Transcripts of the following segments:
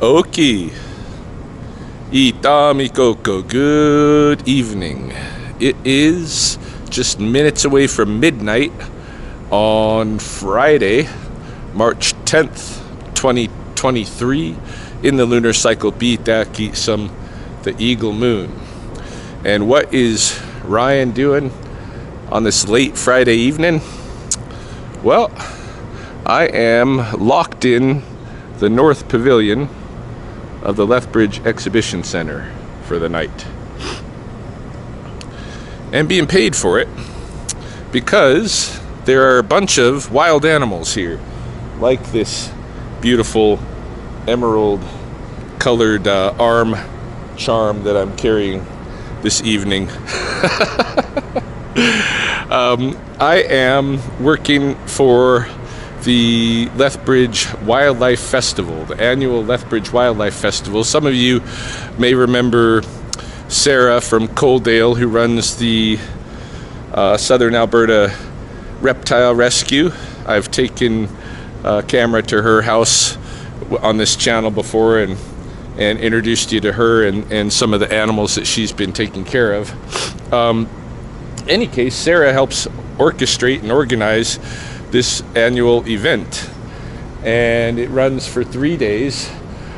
Oki, Itamikoko, good evening. It is just minutes away from midnight on Friday, March 10th, 2023, in the lunar cycle Pitaki Some, the Eagle Moon. And what is Ryan doing on this late Friday evening? Well, I am locked in the North Pavilion of the Lethbridge Exhibition Center for the night, and being paid for it because there are a bunch of wild animals here, like this beautiful emerald colored arm charm that I'm carrying this evening. I am working for the Lethbridge Wildlife Festival, the annual Lethbridge Wildlife Festival. Some of you may remember Sarah from Coaldale, who runs the Southern Alberta Reptile Rescue. I've taken a camera to her house on this channel before and introduced you to her and some of the animals that she's been taking care of. Any case, Sarah helps orchestrate and organize this annual event, and it runs for 3 days.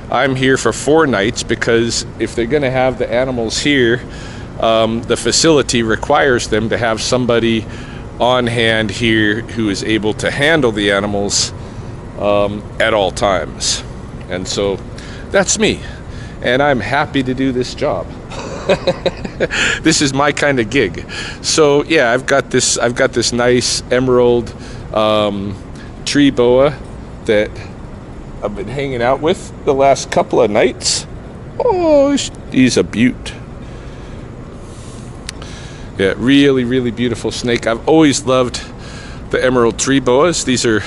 I'm here for 4 nights because if they're going to have the animals here, the facility requires them to have somebody on hand here who is able to handle the animals at all times. And so that's me, and I'm happy to do this job. This is my kind of gig. So yeah, I've got this nice emerald tree boa that I've been hanging out with the last couple of nights. Oh, he's a beaut. Yeah, really, really beautiful snake. I've always loved the emerald tree boas. These are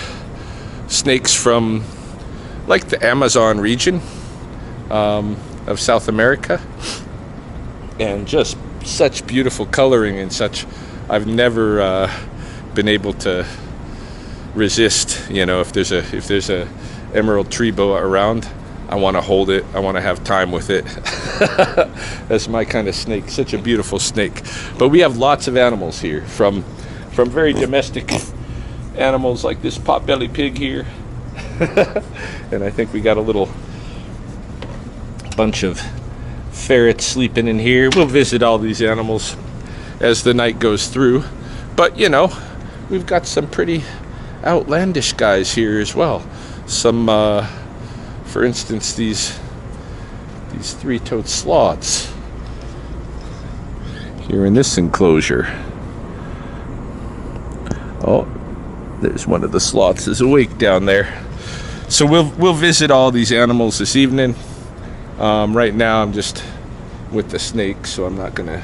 snakes from like the Amazon region of South America, and just such beautiful coloring and such. I've never been able to resist, if there's a emerald tree boa around, I want to hold it, I want to have time with it. That's my kind of snake. Such a beautiful snake. But we have lots of animals here, from very domestic animals like this potbelly pig here, and I think we got a little bunch of ferrets sleeping in here. We'll visit all these animals as the night goes through, but we've got some pretty outlandish guys here as well. Some for instance, these three-toed sloths here in this enclosure. Oh, there's one of the sloths is awake down there. So we'll visit all these animals this evening. Right now I'm just with the snake, so I'm not gonna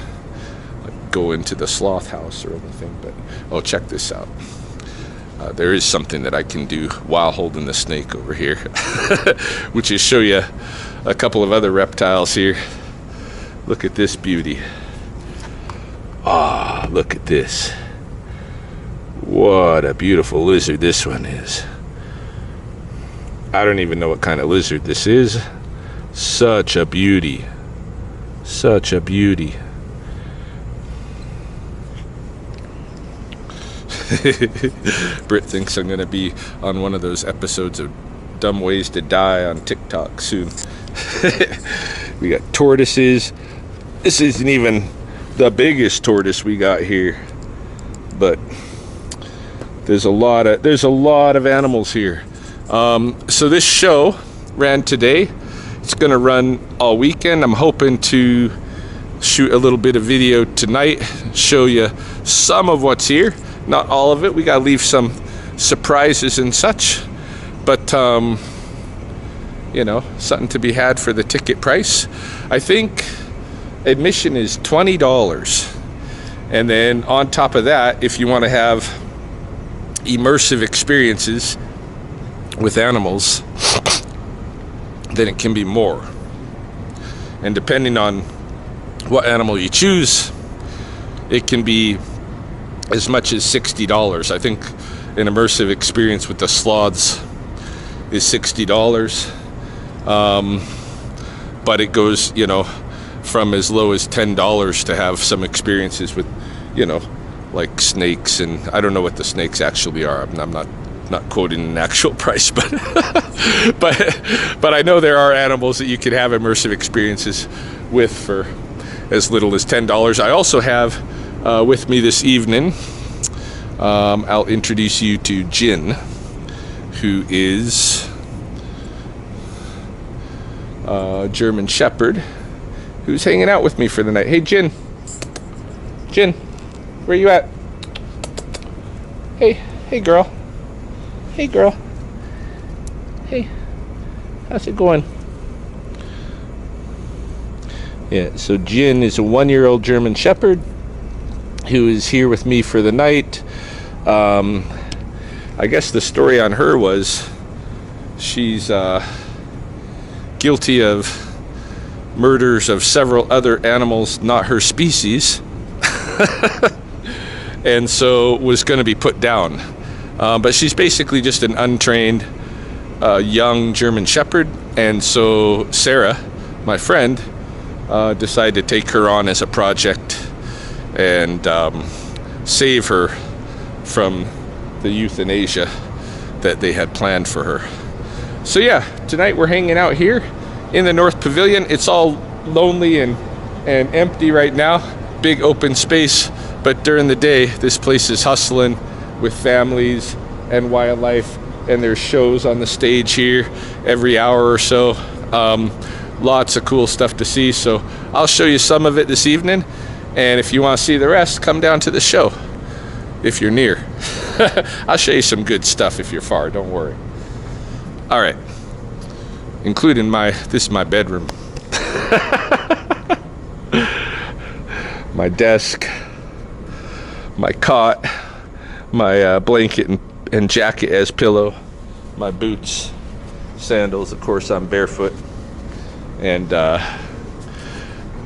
go into the sloth house or anything, but oh, check this out. There is something that I can do while holding the snake over here, which is show you a couple of other reptiles here. Look at this beauty. Ah, look at this. What a beautiful lizard this one is. I don't even know what kind of lizard this is. Such a beauty. Such a beauty. Britt thinks I'm going to be on one of those episodes of Dumb Ways to Die on TikTok soon. We got tortoises. This isn't even the biggest tortoise we got here, but there's a lot of animals here. So this show ran today. It's going to run all weekend. I'm hoping to shoot a little bit of video tonight, show you some of what's here. Not all of it. We gotta leave some surprises and such, but something to be had for the ticket price. I think admission is $20, and then on top of that, if you want to have immersive experiences with animals, then it can be more. And depending on what animal you choose, it can be as much as $60. I think an immersive experience with the sloths is $60. But it goes, from as low as $10 to have some experiences with, like snakes, and I don't know what the snakes actually are. I'm not quoting an actual price, but but I know there are animals that you can have immersive experiences with for as little as $10. I also have with me this evening, I'll introduce you to Jin, who is a German Shepherd who's hanging out with me for the night. Hey, Jin, where you at? Hey, girl. Hey, girl. Hey, how's it going? Yeah, so Jin is a 1-year-old German Shepherd who is here with me for the night. I guess the story on her was she's guilty of murders of several other animals not her species, and so was going to be put down. But she's basically just an untrained young German Shepherd, and so Sarah, my friend, decided to take her on as a project and save her from the euthanasia that they had planned for her. So yeah, tonight we're hanging out here in the North Pavilion. It's all lonely and empty right now, big open space, but during the day this place is hustling with families and wildlife, and there's shows on the stage here every hour or so. Lots of cool stuff to see, so I'll show you some of it this evening, and if you want to see the rest, come down to the show if you're near. I'll show you some good stuff if you're far, don't worry. All right, including this is my bedroom. My desk, my cot, my blanket and jacket as pillow, my boots, sandals, of course I'm barefoot, and I'm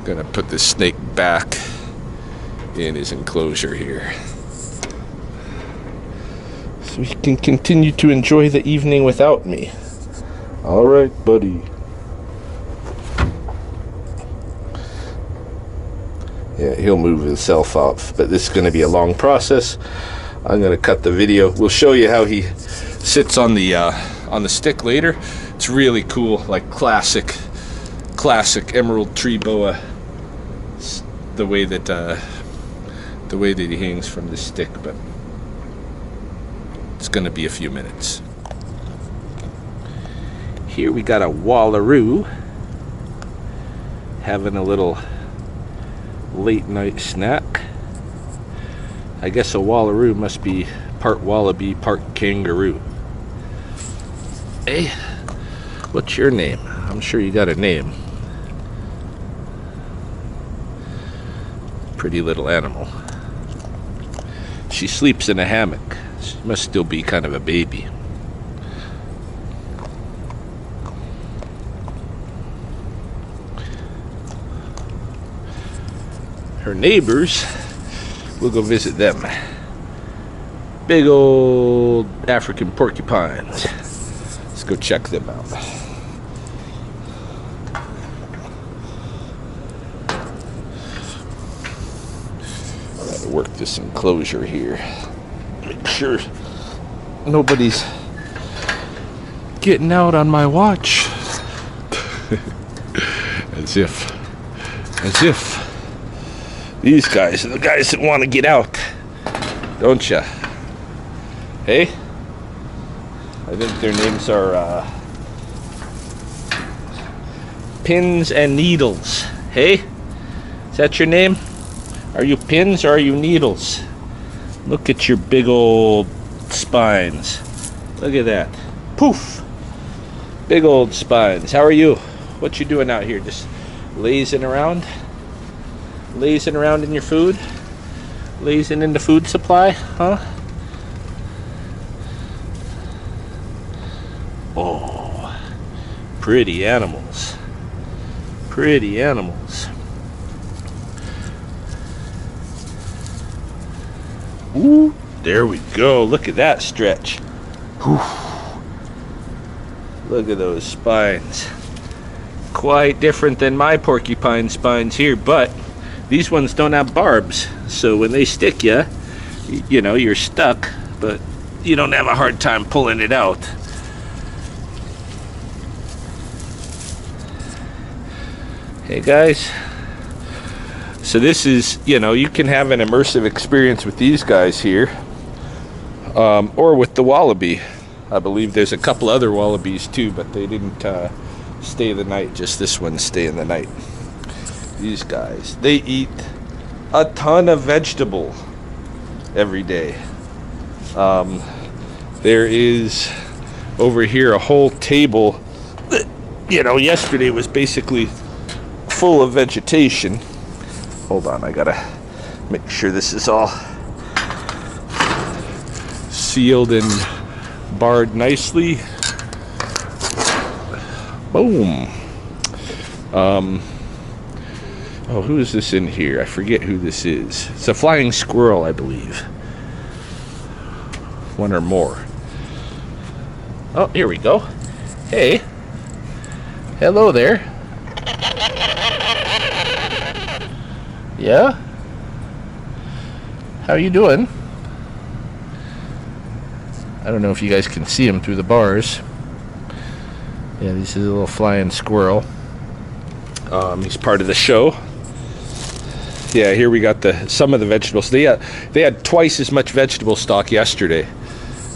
gonna put this snake back in his enclosure here so he can continue to enjoy the evening without me. All right, buddy. Yeah, he'll move himself off, but this is going to be a long process. I'm going to cut the video. We'll show you how he sits on the stick later. It's really cool, like classic emerald tree boa. The way that he hangs from the stick, but it's going to be a few minutes. Here we got a wallaroo having a little late night snack. I guess a wallaroo must be part wallaby, part kangaroo. Hey, what's your name? I'm sure you got a name. Pretty little animal. She sleeps in a hammock. She must still be kind of a baby. Her neighbors, we'll go visit them. Big old African porcupines. Let's go check them out. Gotta work this enclosure here. Make sure nobody's getting out on my watch. As if these guys are the guys that want to get out, don't ya? Hey? I think their names are Pins and Needles. Hey? Is that your name? Are you pins or are you needles? Look at your big old spines. Look at that. Poof! Big old spines. How are you? What you doing out here? Just lazing around? Lazing around in your food? Lazing in the food supply? Huh? Oh, pretty animals. Pretty animals. Ooh, there we go. Look at that stretch. Whew. Look at those spines. quite different than my porcupine spines here, but these ones don't have barbs, so when they stick you, you know, you're stuck, but you don't have a hard time pulling it out. Hey guys, so this is, you know, you can have an immersive experience with these guys here, or with the wallaby. I believe there's a couple other wallabies too, but they didn't stay the night, just this one staying the night. These guys, they eat a ton of vegetable every day. There is over here a whole table that, you know, yesterday was basically full of vegetation. Hold on, I gotta make sure this is all sealed and barred nicely. Boom. Oh, who is this in here? I forget who this is. It's a flying squirrel, I believe. One or more. Oh, here we go. Hey. Hello there. Yeah? How you doing? I don't know if you guys can see him through the bars. Yeah, this is a little flying squirrel. He's part of the show. Yeah, here we got some of the vegetables. They had twice as much vegetable stock yesterday,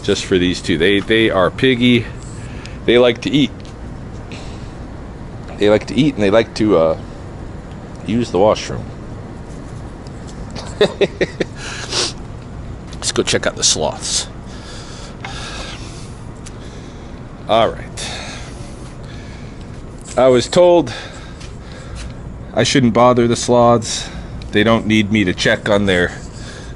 just for these two. They are piggy. They like to eat. They like to eat, and they like to use the washroom. Let's go check out the sloths. All right. I was told I shouldn't bother the sloths. They don't need me to check on their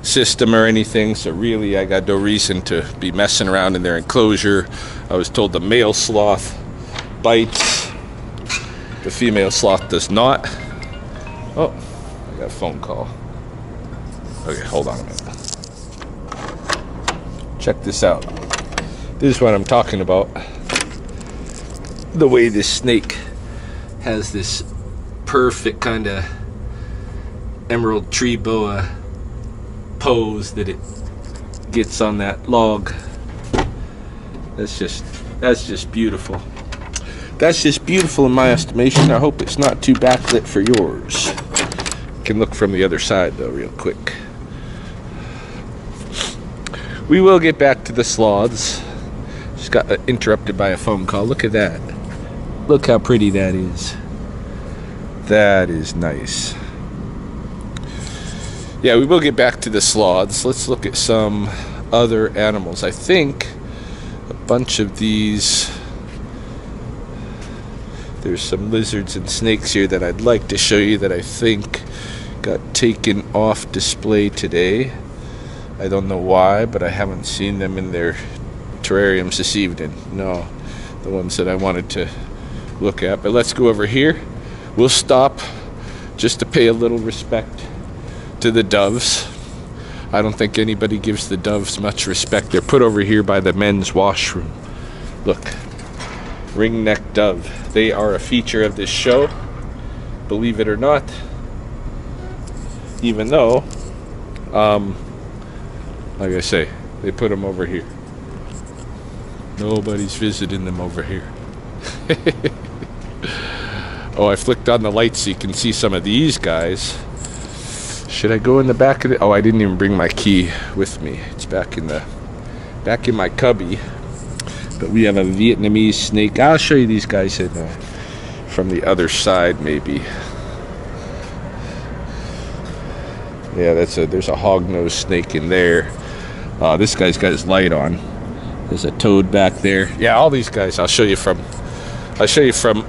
system or anything, so really I got no reason to be messing around in their enclosure. I was told the male sloth bites, the female sloth does not. Oh, I got a phone call. Okay, hold on a minute. Check this out. This is what I'm talking about. The way this snake has this perfect kind of emerald tree boa pose that it gets on that log. That's just beautiful. That's just beautiful in my estimation. I hope it's not too backlit for yours. Can look from the other side though real quick. We will get back to the sloths. Just got interrupted by a phone call. Look at that. Look how pretty that is. That is nice. Yeah, we will get back to the sloths. Let's look at some other animals. I think a bunch of these, there's some lizards and snakes here that I'd like to show you that I think got taken off display today. I don't know why, but I haven't seen them in their terrariums this evening. No, the ones that I wanted to look at. But let's go over here. We'll stop just to pay a little respect to the doves. I don't think anybody gives the doves much respect. They're put over here by the men's washroom. Look, ring-necked dove. They are a feature of this show, believe it or not. Even though, like I say, they put them over here. Nobody's visiting them over here. Oh, I flicked on the light so you can see some of these guys. Should I go in the back of it? Oh, I didn't even bring my key with me. It's back in my cubby. But we have a Vietnamese snake. I'll show you these guys from the other side, maybe. Yeah, there's a hog-nosed snake in there. This guy's got his light on. There's a toad back there. Yeah, all these guys. I'll show you from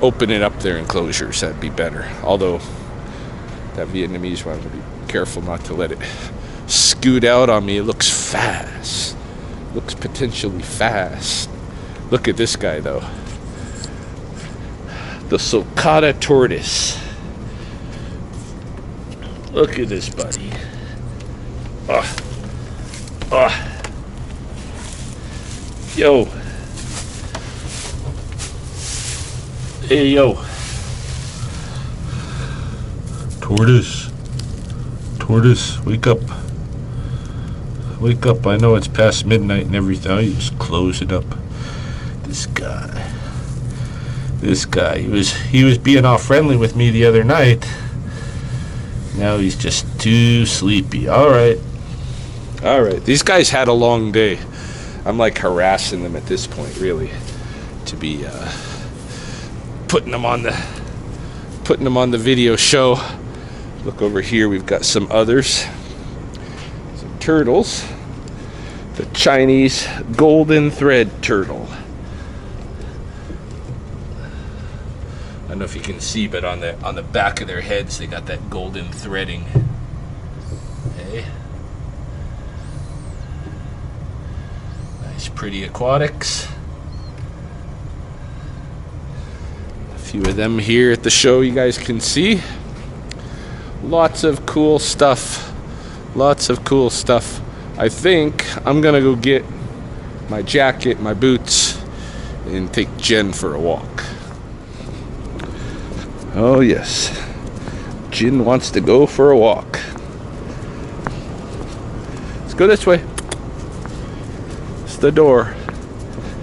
opening up their enclosures. That'd be better. Although that Vietnamese one, I'll be careful not to let it scoot out on me. It looks fast. Looks potentially fast. Look at this guy though. The sulcata tortoise. Look at this buddy. Yo. Hey, yo. Tortoise. Tortoise, wake up. Wake up. I know it's past midnight and everything. Oh, you just close it up. This guy. He was being all friendly with me the other night. Now he's just too sleepy. All right. These guys had a long day. I'm like harassing them at this point, really, to be putting them on the video show. Look over here. We've got some others. Some turtles. The Chinese golden thread turtle. I don't know if you can see, but on the back of their heads, they got that golden threading. Okay. Nice, pretty aquatics. A few of them here at the show you guys can see. Lots of cool stuff. I think I'm gonna go get my jacket, my boots, and take Jen for a walk. Oh yes, Jen wants to go for a walk. Let's go this way. It's the door.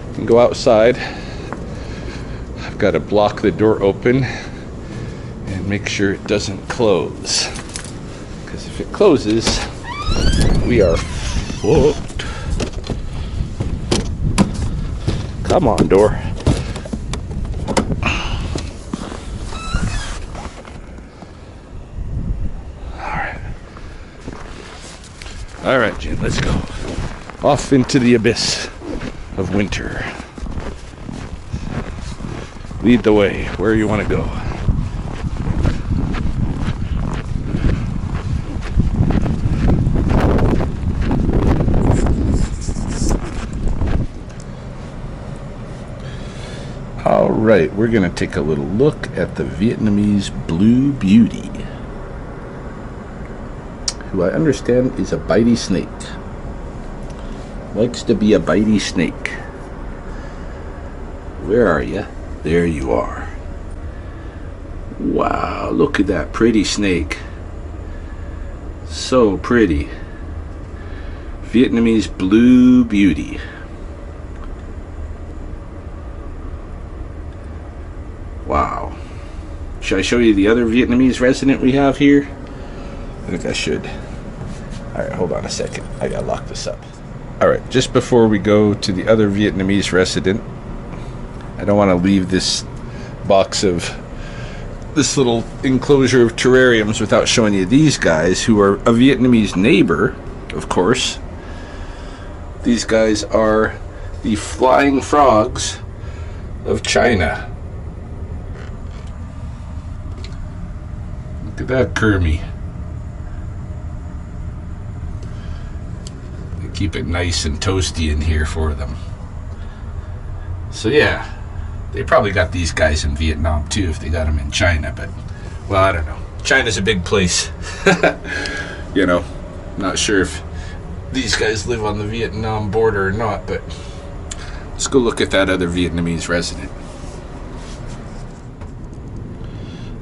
You can go outside. I've got to block the door open and make sure it doesn't close. Because if it closes, we are fucked. Come on, door. All right, Jen, let's go. Off into the abyss of winter. Lead the way where you want to go. All right, we're going to take a little look at the Vietnamese blue beauty, who I understand is a bitey snake. Likes to be a bitey snake. Where are you? There you are. Wow, look at that pretty snake. So pretty. Vietnamese blue beauty. Wow. Should I show you the other Vietnamese resident we have here? I think I should. Alright, hold on a second. I gotta lock this up. Alright, just before we go to the other Vietnamese resident, I don't want to leave this box of this little enclosure of terrariums without showing you these guys, who are a Vietnamese neighbor, of course. These guys are the flying frogs of China. Look at that Kermie. Keep it nice and toasty in here for them. So yeah, they probably got these guys in Vietnam too if they got them in China, but well, I don't know. China's a big place. You know, not sure if these guys live on the Vietnam border or not, but let's go look at that other Vietnamese resident.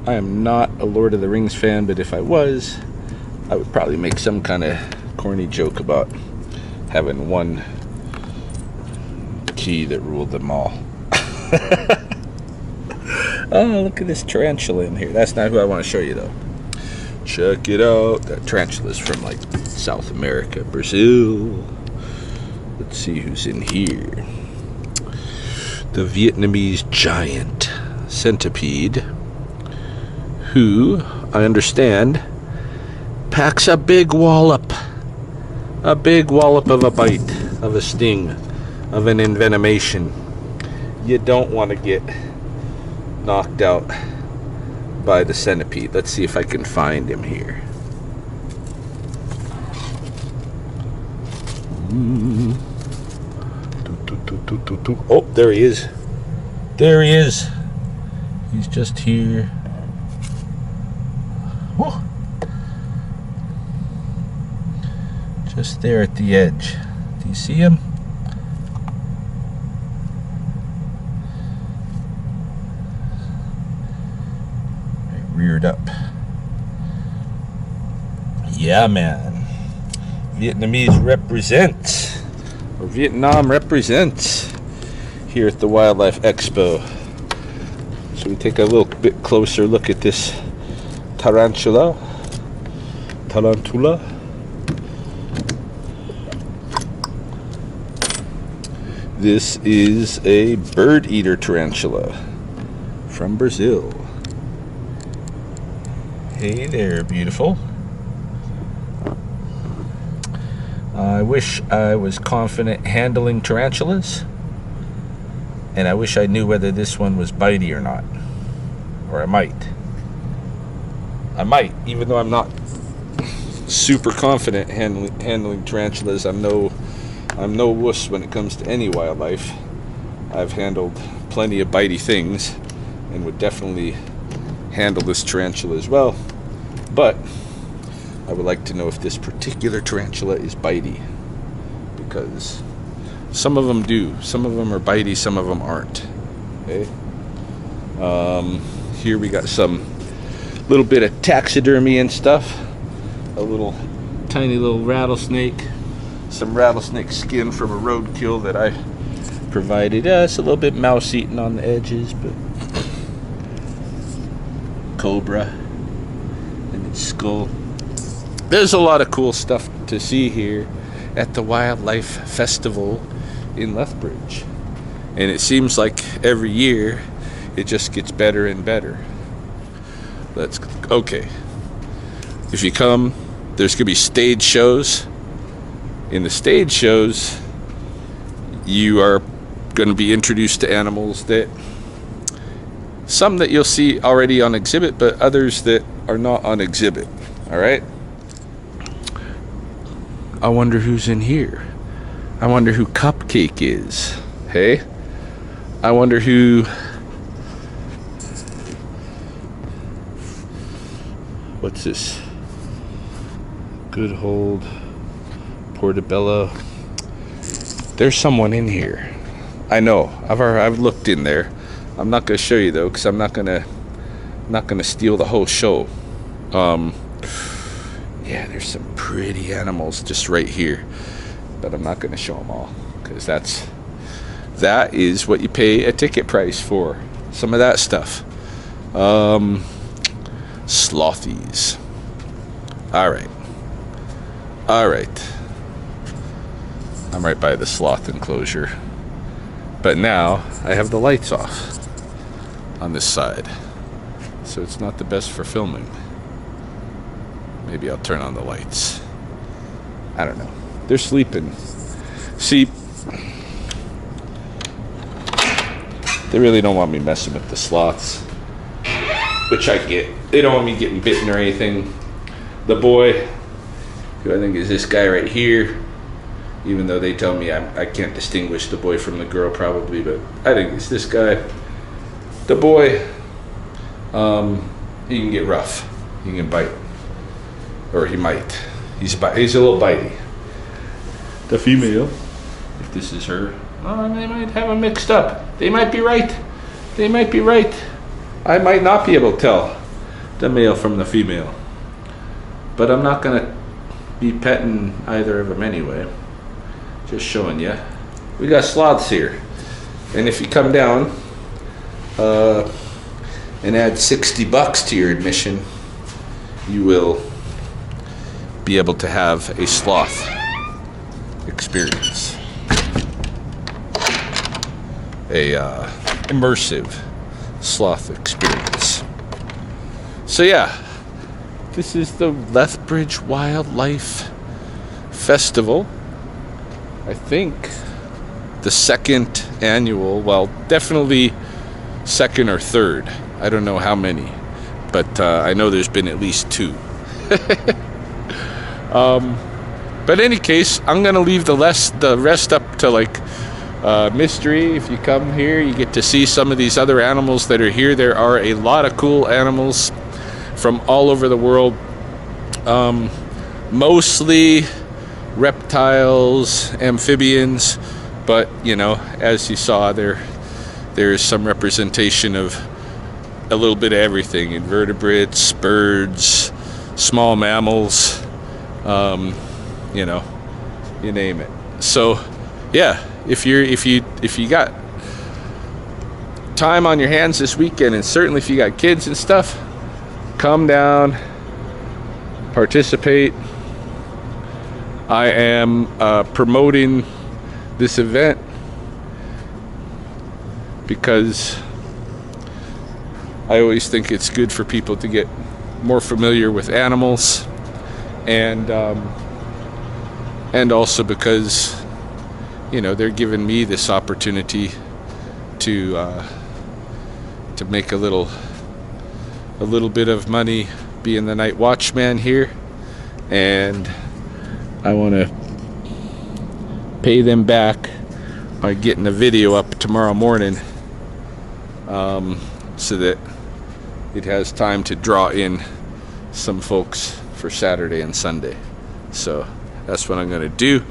I am not a Lord of the Rings fan, but if I was, I would probably make some kind of corny joke about having one key that ruled them all. Oh, look at this tarantula in here. That's not who I want to show you, though. Check it out. That tarantula's from, like, South America, Brazil. Let's see who's in here. The Vietnamese giant centipede, who, I understand, packs a big wallop. A big wallop of a bite, of a sting, of an envenomation. You don't want to get knocked out by the centipede. Let's see if I can find him here. Oh, there he is. There he is. He's just here. Oh. Just there at the edge. Do you see him? Right, reared up. Yeah, man. Vietnamese represents, or Vietnam represents, here at the Wildlife Expo. So we take a little bit closer look at this tarantula. This is a bird eater tarantula from Brazil. Hey there, beautiful. I wish I was confident handling tarantulas, and I wish I knew whether this one was bitey or not. Or I might, even though I'm not super confident handling tarantulas. I'm no wuss when it comes to any wildlife. I've handled plenty of bitey things and would definitely handle this tarantula as well. But I would like to know if this particular tarantula is bitey, because some of them do. Some of them are bitey, some of them aren't. Okay. Here we got some little bit of taxidermy and stuff. A little tiny little rattlesnake. Some rattlesnake skin from a roadkill that I provided. It's a little bit mouse eaten on the edges, but cobra and its skull. There's a lot of cool stuff to see here at the Wildlife Festival in Lethbridge. And it seems like every year it just gets better and better. Okay. If you come, there's going to be stage shows. In the stage shows, you are going to be introduced to animals that, some that you'll see already on exhibit, but others that are not on exhibit. All right? I wonder who's in here. I wonder who Cupcake is. Hey? I wonder who... What's this? Good Hold. Portobello. There's someone in here. I know. I've looked in there. I'm not going to show you though, because I'm not going to steal the whole show. Yeah, there's some pretty animals just right here, but I'm not going to show them all, because that is what you pay a ticket price for. Some of that stuff. Slothies. All right. I'm right by the sloth enclosure, but now I have the lights off on this side, so it's not the best for filming. Maybe I'll turn on the lights. I don't know. They're sleeping. See, they really don't want me messing with the sloths, which I get. They don't want me getting bitten or anything. The boy, who I think is this guy right here, even though they tell me I can't distinguish the boy from the girl probably, but I think it's this guy. The boy, he can get rough. He can bite. Or he might. He's a little bitey. The female, if this is her, they might have them mixed up. They might be right. I might not be able to tell the male from the female. But I'm not going to be petting either of them anyway. Just showing you. We got sloths here. And if you come down and add $60 to your admission, you will be able to have a sloth experience. A immersive sloth experience. So yeah, this is the Lethbridge Wildlife Festival. I think the second annual, well, definitely second or third. I don't know how many, but I know there's been at least two. But in any case, I'm gonna leave the rest up to like mystery. If you come here, you get to see some of these other animals that are here. There are a lot of cool animals from all over the world, mostly reptiles, amphibians, but you know, as you saw, there's some representation of a little bit of everything: invertebrates, birds, small mammals, you know, you name it. So yeah, if you got time on your hands this weekend, and certainly if you got kids and stuff, come down, participate. I am promoting this event because I always think it's good for people to get more familiar with animals, and also because, you know, they're giving me this opportunity to make a little bit of money being the night watchman here, and I want to pay them back by getting a video up tomorrow morning, so that it has time to draw in some folks for Saturday and Sunday. So that's what I'm going to do.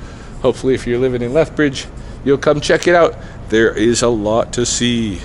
Hopefully, if you're living in Lethbridge, you'll come check it out. There is a lot to see.